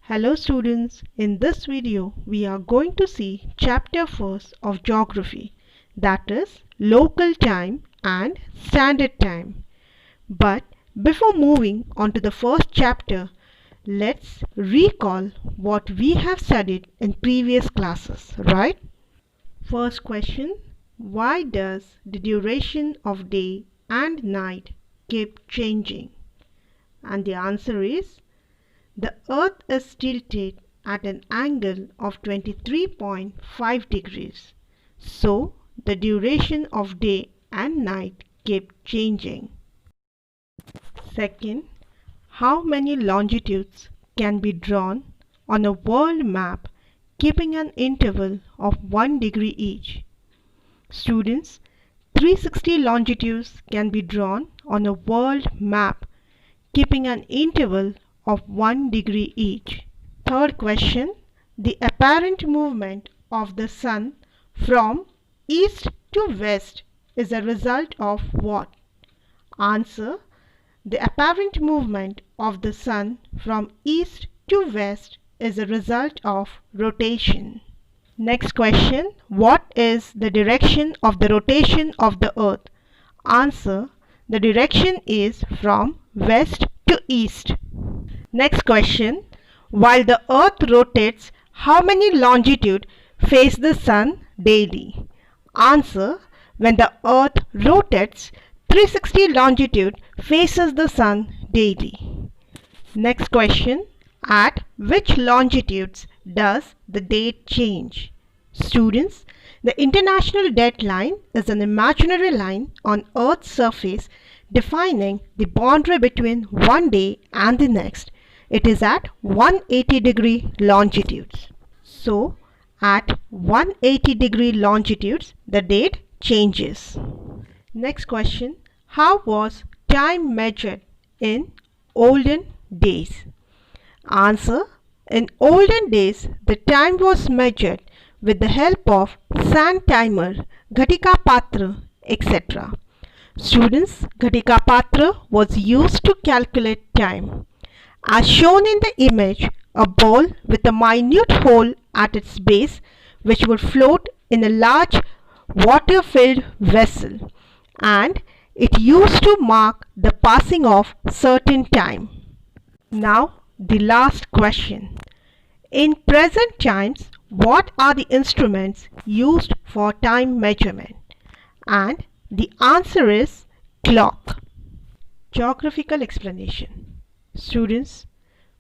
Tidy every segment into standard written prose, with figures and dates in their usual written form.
Hello students, in this video we are going to see chapter 1st of geography, that is local time and standard time. But before moving on to the first chapter, let's recall what we have studied in previous classes, right? First question, why does the duration of day and night keep changing? And the answer is the Earth is tilted at an angle of 23.5 degrees. So, the duration of day and night keep changing. Second, how many longitudes can be drawn on a world map keeping an interval of 1 degree each? Students, 360 longitudes can be drawn on a world map keeping an interval of 1 degree each. Third question, the apparent movement of the sun from east to west is a result of what? Answer, the apparent movement of the sun from east to west is a result of rotation. Next question, what is the direction of the rotation of the earth? Answer, the direction is from west to east. Next question, while the earth rotates, how many longitude face the sun daily? Answer, when the earth rotates, 360 longitude faces the sun daily. Next question, at which longitudes does the date change? Students, the international date line is an imaginary line on Earth's surface defining the boundary between one day and the next. It is at 180-degree longitudes. So, at 180-degree longitudes, the date changes. Next question, how was time measured in olden days? Answer, in olden days, the time was measured with the help of sand timer, Ghatika Patra, etc. Students, Ghatika Patra was used to calculate time. As shown in the image, a ball with a minute hole at its base which would float in a large water-filled vessel, and it used to mark the passing of certain time. Now the last question. In present times, what are the instruments used for time measurement? And the answer is clock. Geographical explanation. Students,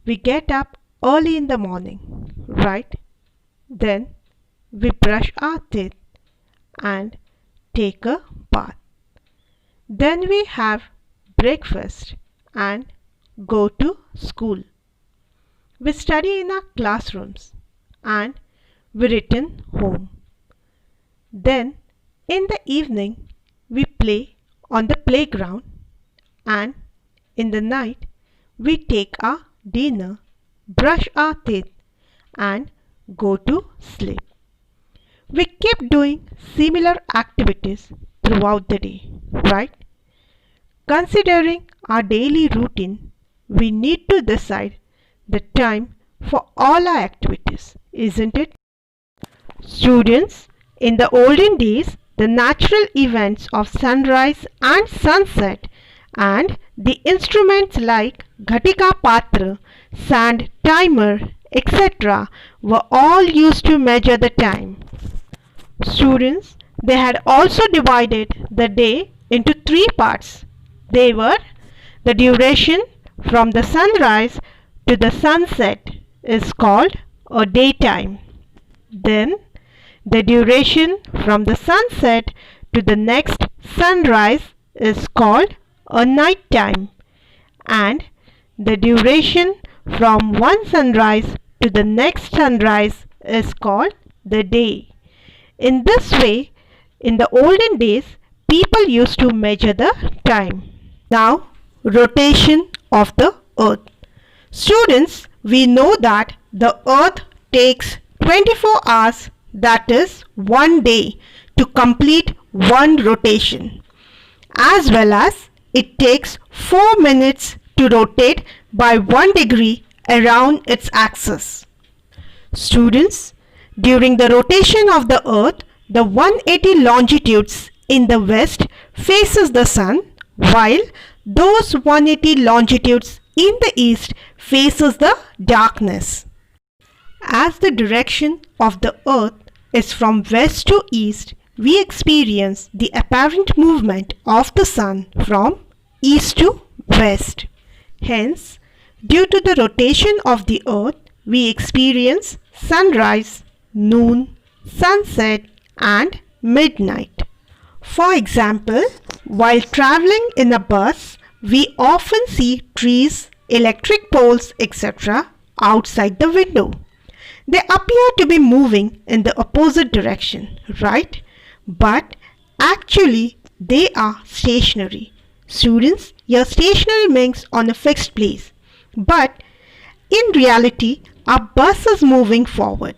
we get up early in the morning, right? Then we brush our teeth and take a bath. Then we have breakfast and go to school. We study in our classrooms and we return home. Then in the evening we play on the playground, and in the night we take our dinner, brush our teeth and go to sleep. We keep doing similar activities throughout the day, right? Considering our daily routine, we need to decide the time for all our activities, isn't it? Students, in the olden days, the natural events of sunrise and sunset and the instruments like Ghatika Patra, sand timer, etc. were all used to measure the time. Students, they had also divided the day into three parts. They were the duration from the sunrise to the sunset is called a daytime. Then the duration from the sunset to the next sunrise is called a night time, and the duration from one sunrise to the next sunrise is called the day. In this way, in the olden days, people used to measure the time. Now, rotation of the earth. Students, we know that the earth takes 24 hours, that is 1 day, to complete one rotation, as well as it takes 4 minutes to rotate by 1 degree around its axis. Students, during the rotation of the earth, the 180 longitudes in the west faces the sun, while those 180 longitudes in the east faces the darkness. As the direction of the earth is from west to east, we experience the apparent movement of the sun from east to west. Hence, due to the rotation of the earth, we experience sunrise, noon, sunset, and midnight. For example, while traveling in a bus, we often see trees, electric poles, etc. outside the window. They appear to be moving in the opposite direction, right? But actually, they are stationary. Students, your stationary means on a fixed place. But in reality, our bus is moving forward.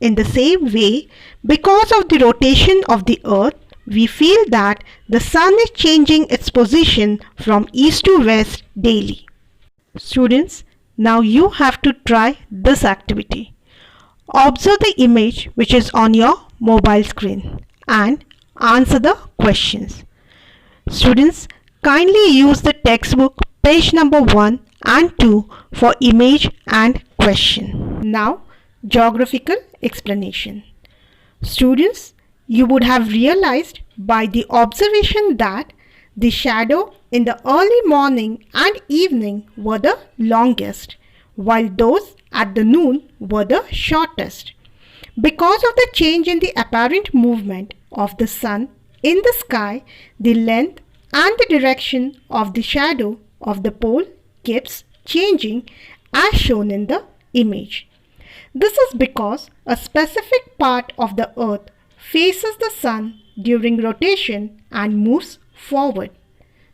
In the same way, because of the rotation of the earth, we feel that the sun is changing its position from east to west daily. Students, now you have to try this activity. Observe the image which is on your mobile screen and answer the questions. Students, kindly use the textbook page number 1 and 2 for image and question. Now, geographical explanation. Students, you would have realized by the observation that the shadow in the early morning and evening were the longest, while those at the noon were the shortest. Because of the change in the apparent movement of the sun in the sky, the length and the direction of the shadow of the pole keeps changing as shown in the image. This is because a specific part of the earth faces the sun during rotation and moves forward.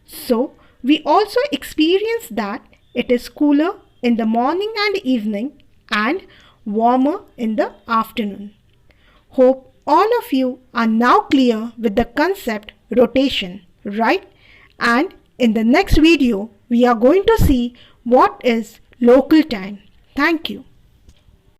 So, we also experience that it is cooler in the morning and evening and warmer in the afternoon. Hope all of you are now clear with the concept rotation, right? And in the next video, we are going to see what is local time. Thank you.